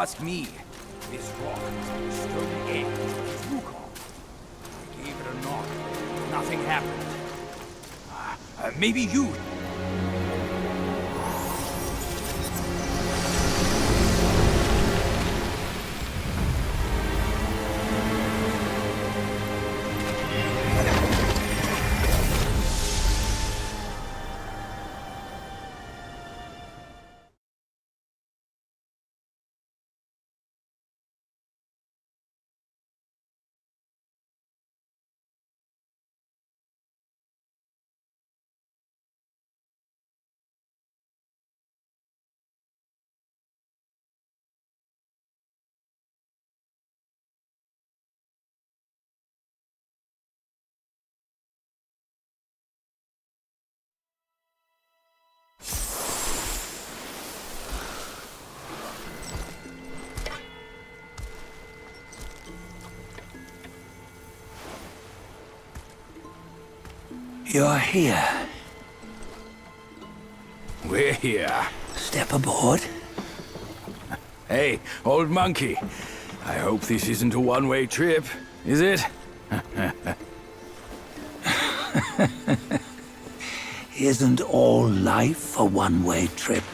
ask me, this rock is the stone edge of Wukong. I gave it a knock. Nothing happened. Maybe you... You're here. We're here. Step aboard. Hey, old monkey. I hope this isn't a one-way trip, is it? Isn't all life a one-way trip?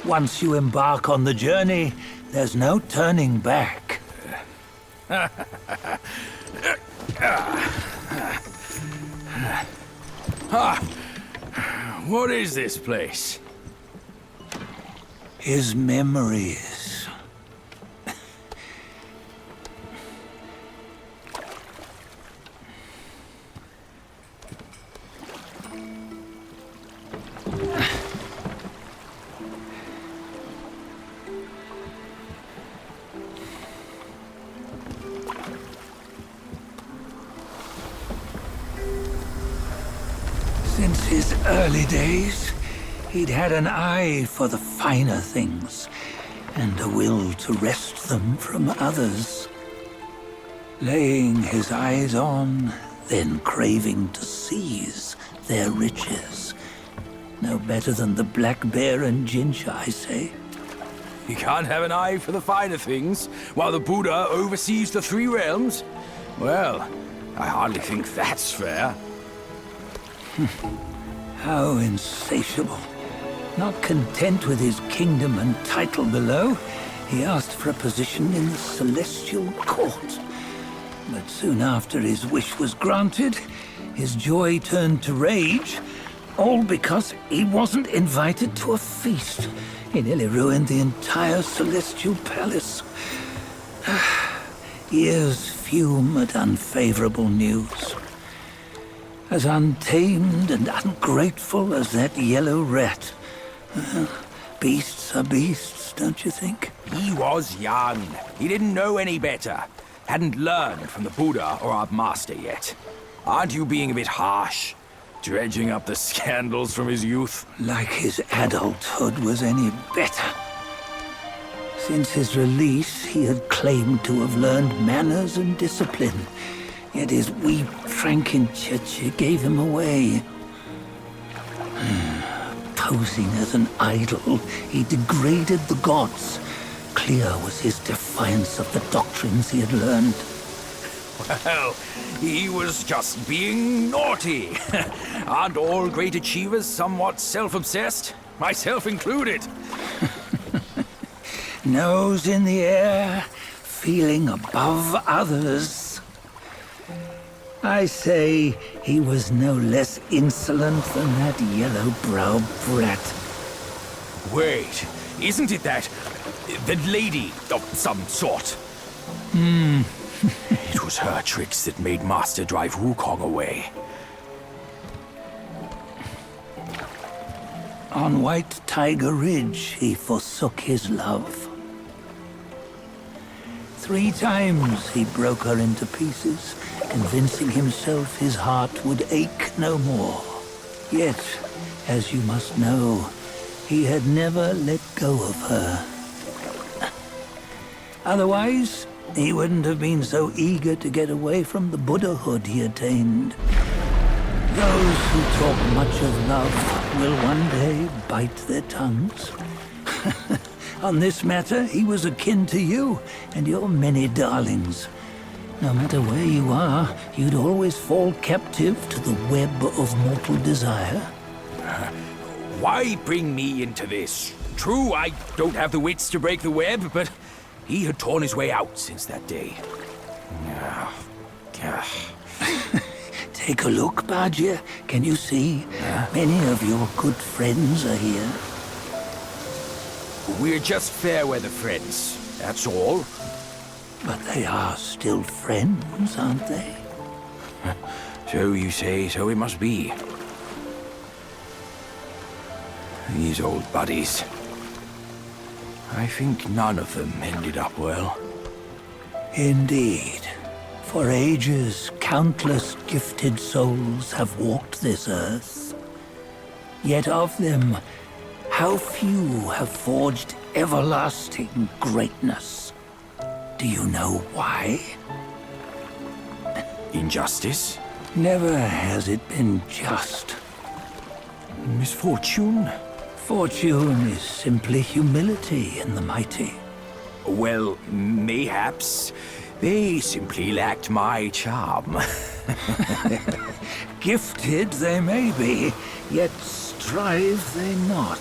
Once you embark on the journey, there's no turning back. What is this place? His memories. Since his early days, he'd had an eye for the finer things, and a will to wrest them from others. Laying his eyes on, then craving to seize their riches. No better than the black bear and Jinja, I say. You can't have an eye for the finer things, while the Buddha oversees the three realms? Well, I hardly think that's fair. How insatiable. Not content with his kingdom and title below, he asked for a position in the celestial court. But soon after his wish was granted, his joy turned to rage, all because he wasn't invited to a feast. He nearly ruined the entire celestial palace. Ears fume at unfavorable news. As untamed and ungrateful as that yellow rat. Beasts are beasts, don't you think? He was young. He didn't know any better. Hadn't learned from the Buddha or our master yet. Aren't you being a bit harsh? Dredging up the scandals from his youth? Like his adulthood was any better. Since his release, he had claimed to have learned manners and discipline. Yet his weak Frankenchurch gave him away. Posing as an idol, he degraded the gods. Clear was his defiance of the doctrines he had learned. Well, he was just being naughty. Aren't all great achievers somewhat self-obsessed? Myself included. Nose in the air, feeling above others. I say he was no less insolent than that yellow-browed brat. Wait, isn't it that lady of some sort? It was her tricks that made Master drive Wukong away. On White Tiger Ridge, he forsook his love. 3 times he broke her into pieces, convincing himself his heart would ache no more. Yet, as you must know, he had never let go of her. Otherwise, he wouldn't have been so eager to get away from the Buddhahood he attained. Those who talk much of love will one day bite their tongues. On this matter, he was akin to you and your many darlings. No matter where you are, you'd always fall captive to the web of mortal desire. Why bring me into this? True, I don't have the wits to break the web, but he had torn his way out since that day. Take a look, Badger. Can you see? Many of your good friends are here. We're just fair weather friends, that's all. But they are still friends, aren't they? So you say, so it must be. These old buddies. I think none of them ended up well. Indeed. For ages, countless gifted souls have walked this earth. Yet of them, how few have forged everlasting greatness? Do you know why? Injustice? Never has it been just. Misfortune? Fortune is simply humility in the mighty. Well, mayhaps. They simply lacked my charm. Gifted they may be, yet strive they not.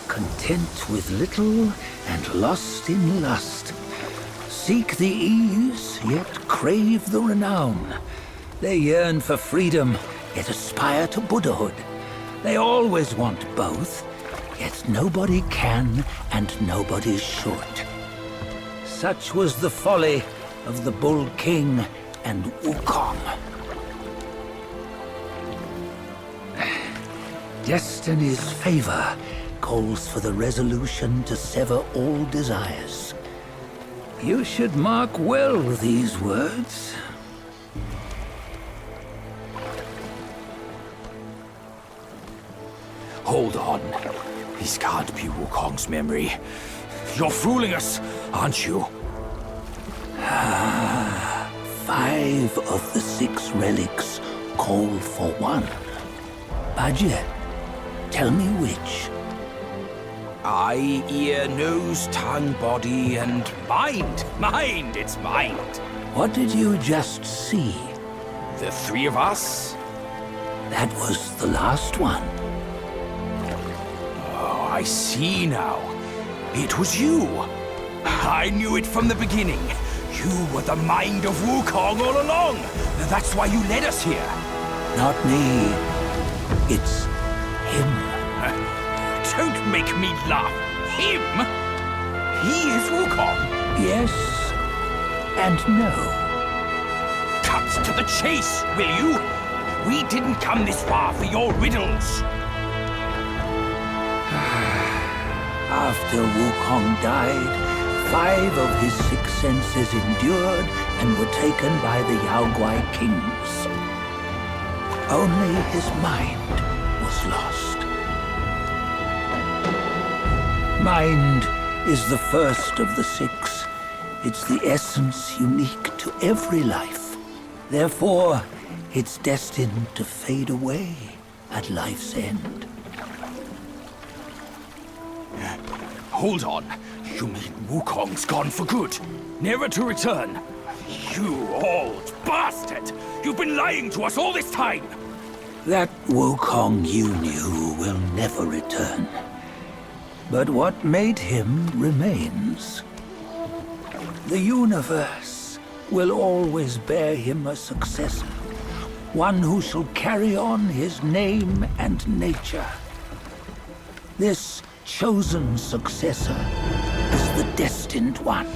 Content with little and lost in lust. Seek the ease, yet crave the renown. They yearn for freedom, yet aspire to Buddhahood. They always want both, yet nobody can and nobody should. Such was the folly of the Bull King and Wukong. Destiny's favor calls for the resolution to sever all desires. You should mark well these words. Hold on. This can't be Wukong's memory. You're fooling us, aren't you? 5 of the 6 relics call for one. Badger, tell me which. Eye, ear, nose, tongue, body, and mind. Mind, it's mind. What did you just see? The 3 of us? That was the last one. Oh, I see now. It was you. I knew it from the beginning. You were the mind of Wukong all along. That's why you led us here. Not me. It's him. Don't make me laugh. Him? He is Wukong. Yes and no. Cut to the chase, will you? We didn't come this far for your riddles. After Wukong died, 5 of his 6 senses endured and were taken by the Yaoguai kings. Only his mind was lost. Mind is the first of the 6. It's the essence unique to every life. Therefore, it's destined to fade away at life's end. Hold on. You mean Wukong's gone for good? Never to return? You old bastard! You've been lying to us all this time! That Wukong you knew will never return. But what made him remains. The universe will always bear him a successor. One who shall carry on his name and nature. This chosen successor is the destined one.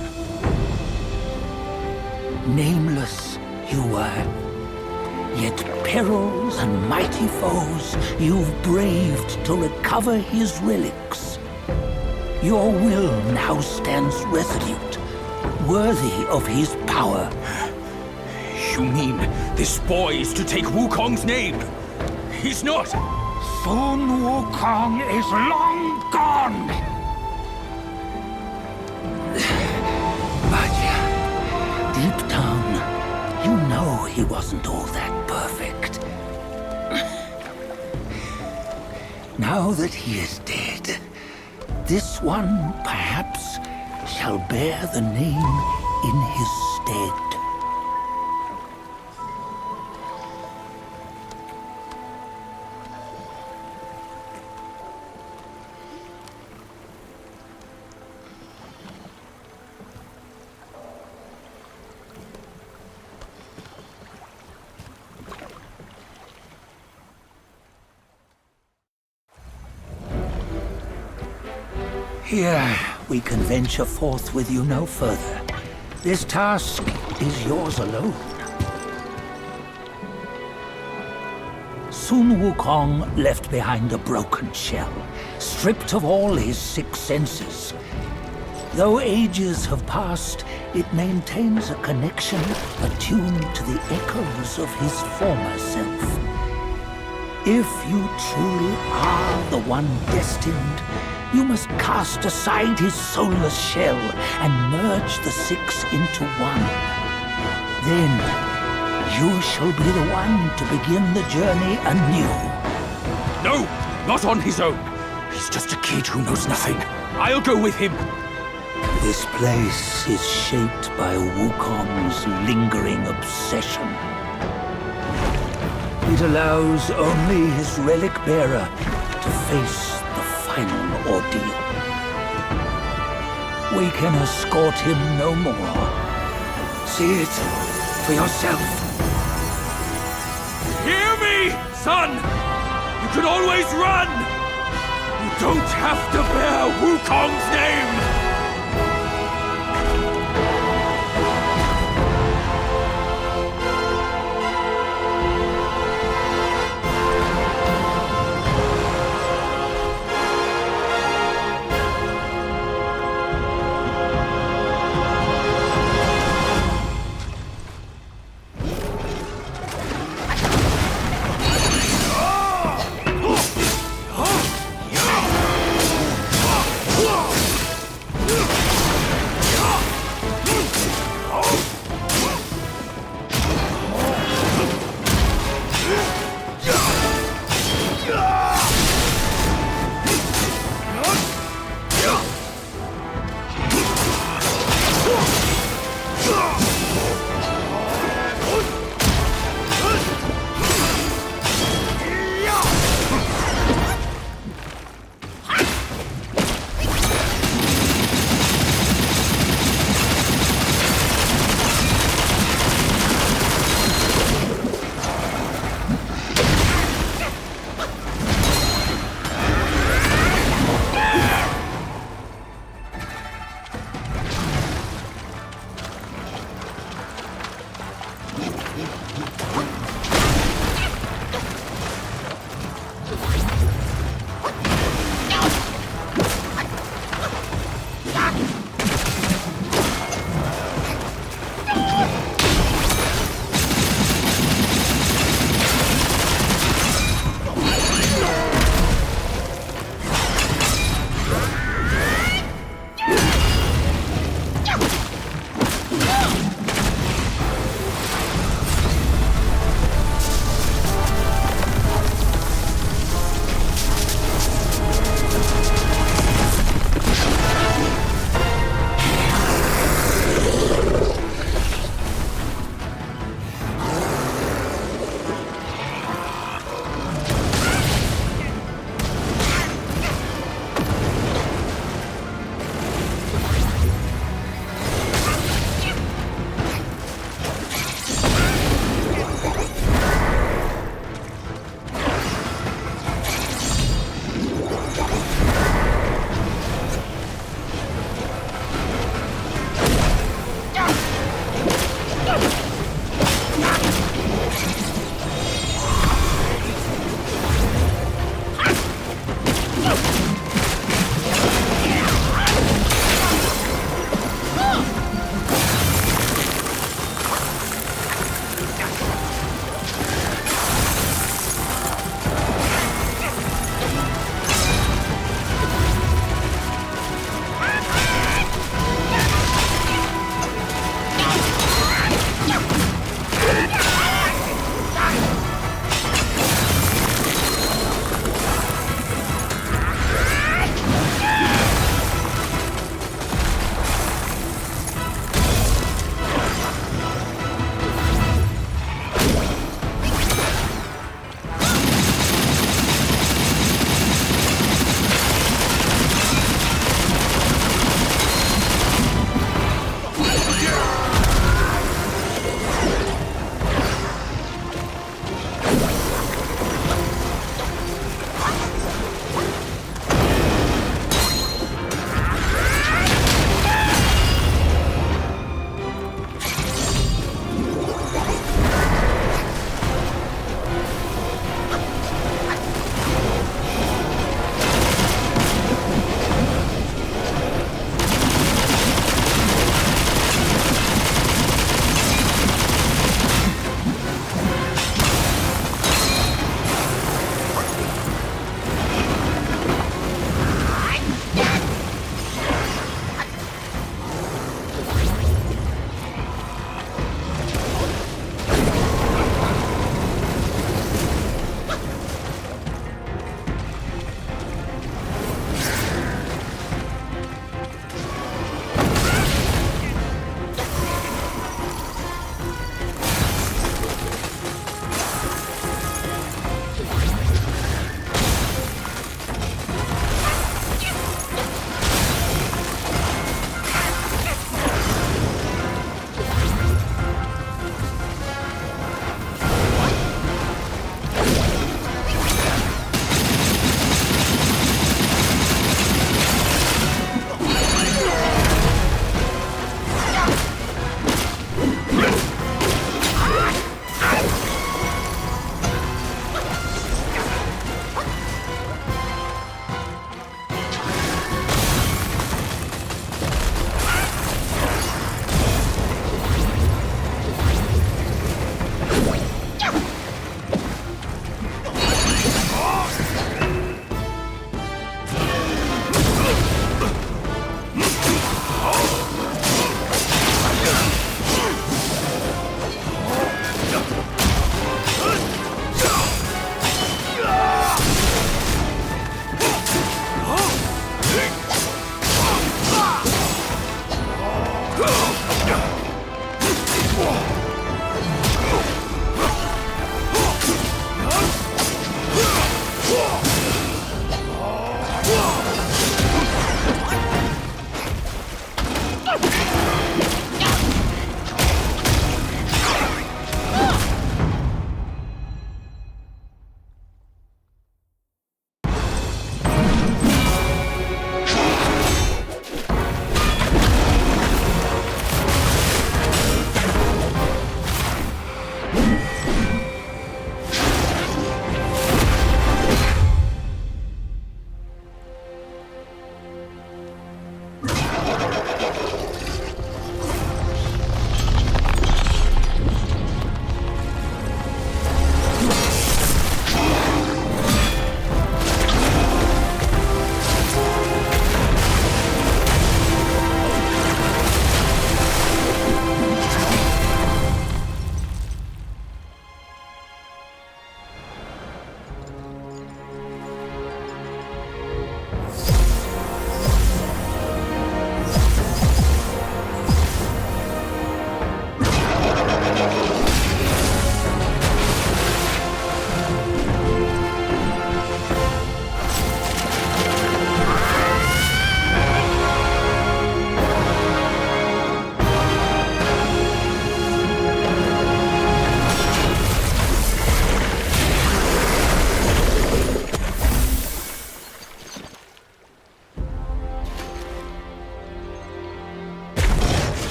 Nameless you were, yet perils and mighty foes you've braved to recover his relics. Your will now stands resolute, worthy of his power. You mean this boy is to take Wukong's name? He's not! Sun Wukong is long gone! But deep down, you know he wasn't all that perfect. Now that he is dead, this one, perhaps, shall bear the name in his stead. Here, we can venture forth with you no further. This task is yours alone. Sun Wukong left behind a broken shell, stripped of all his 6 senses. Though ages have passed, it maintains a connection attuned to the echoes of his former self. If you truly are the one destined, you must cast aside his soulless shell and merge the 6 into one. Then, you shall be the one to begin the journey anew. No, not on his own. He's just a kid who knows nothing. I'll go with him. This place is shaped by Wukong's lingering obsession. It allows only his relic bearer to face the final ordeal. We can escort him no more. See it for yourself. Hear me, son! You can always run! You don't have to bear Wukong's name!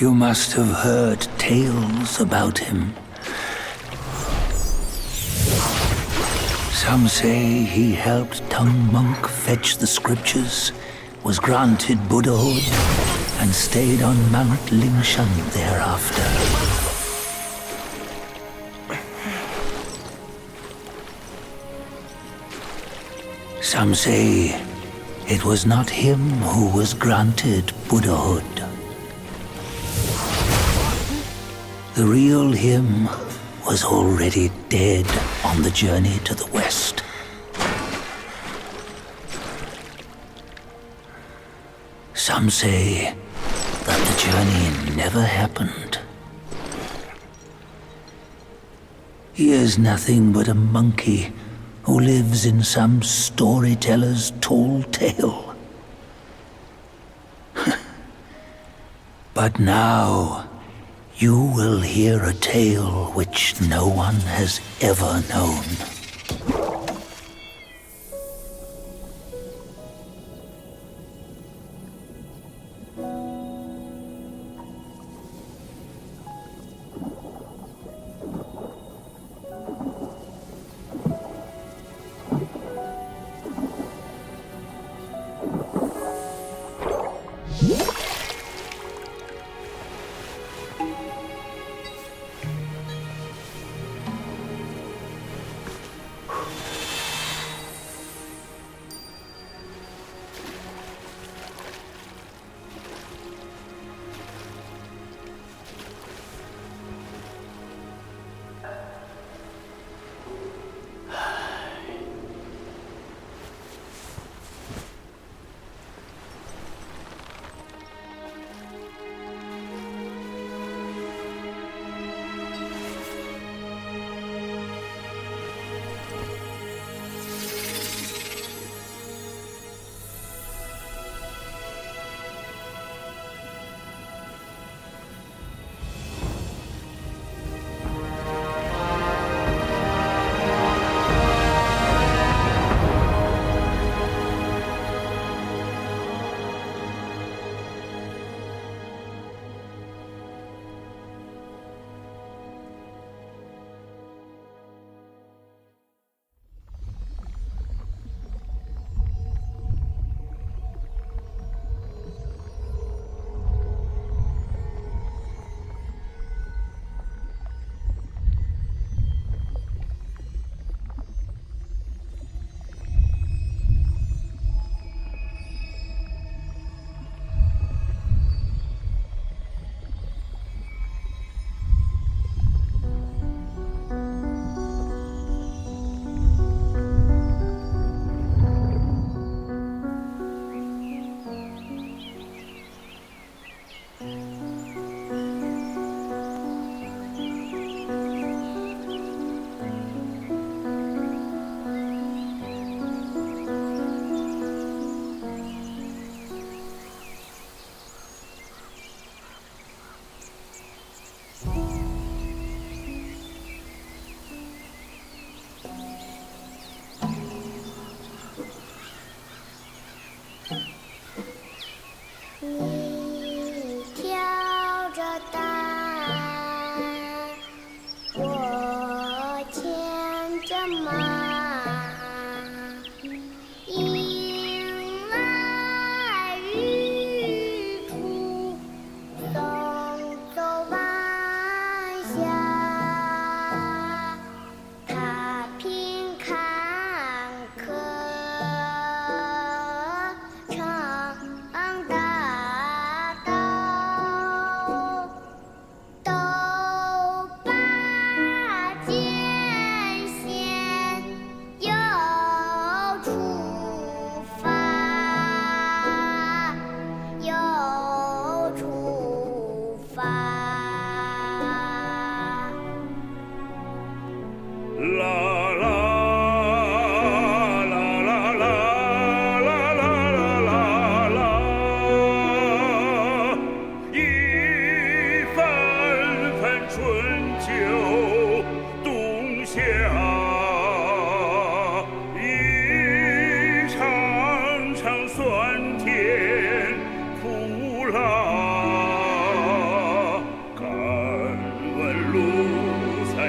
You must have heard tales about him. Some say he helped Tung Monk fetch the scriptures, was granted Buddhahood, and stayed on Mount Lingshan thereafter. Some say it was not him who was granted Buddhahood. The real him was already dead on the journey to the west. Some say that the journey never happened. He is nothing but a monkey who lives in some storyteller's tall tale. But now, you will hear a tale which no one has ever known.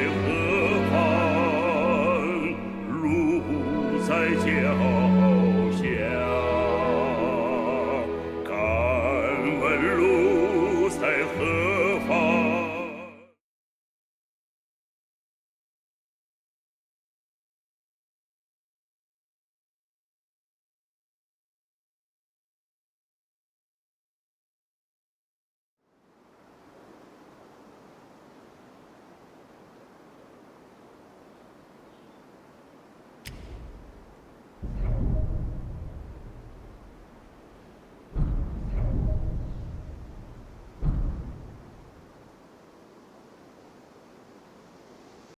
何方？路在脚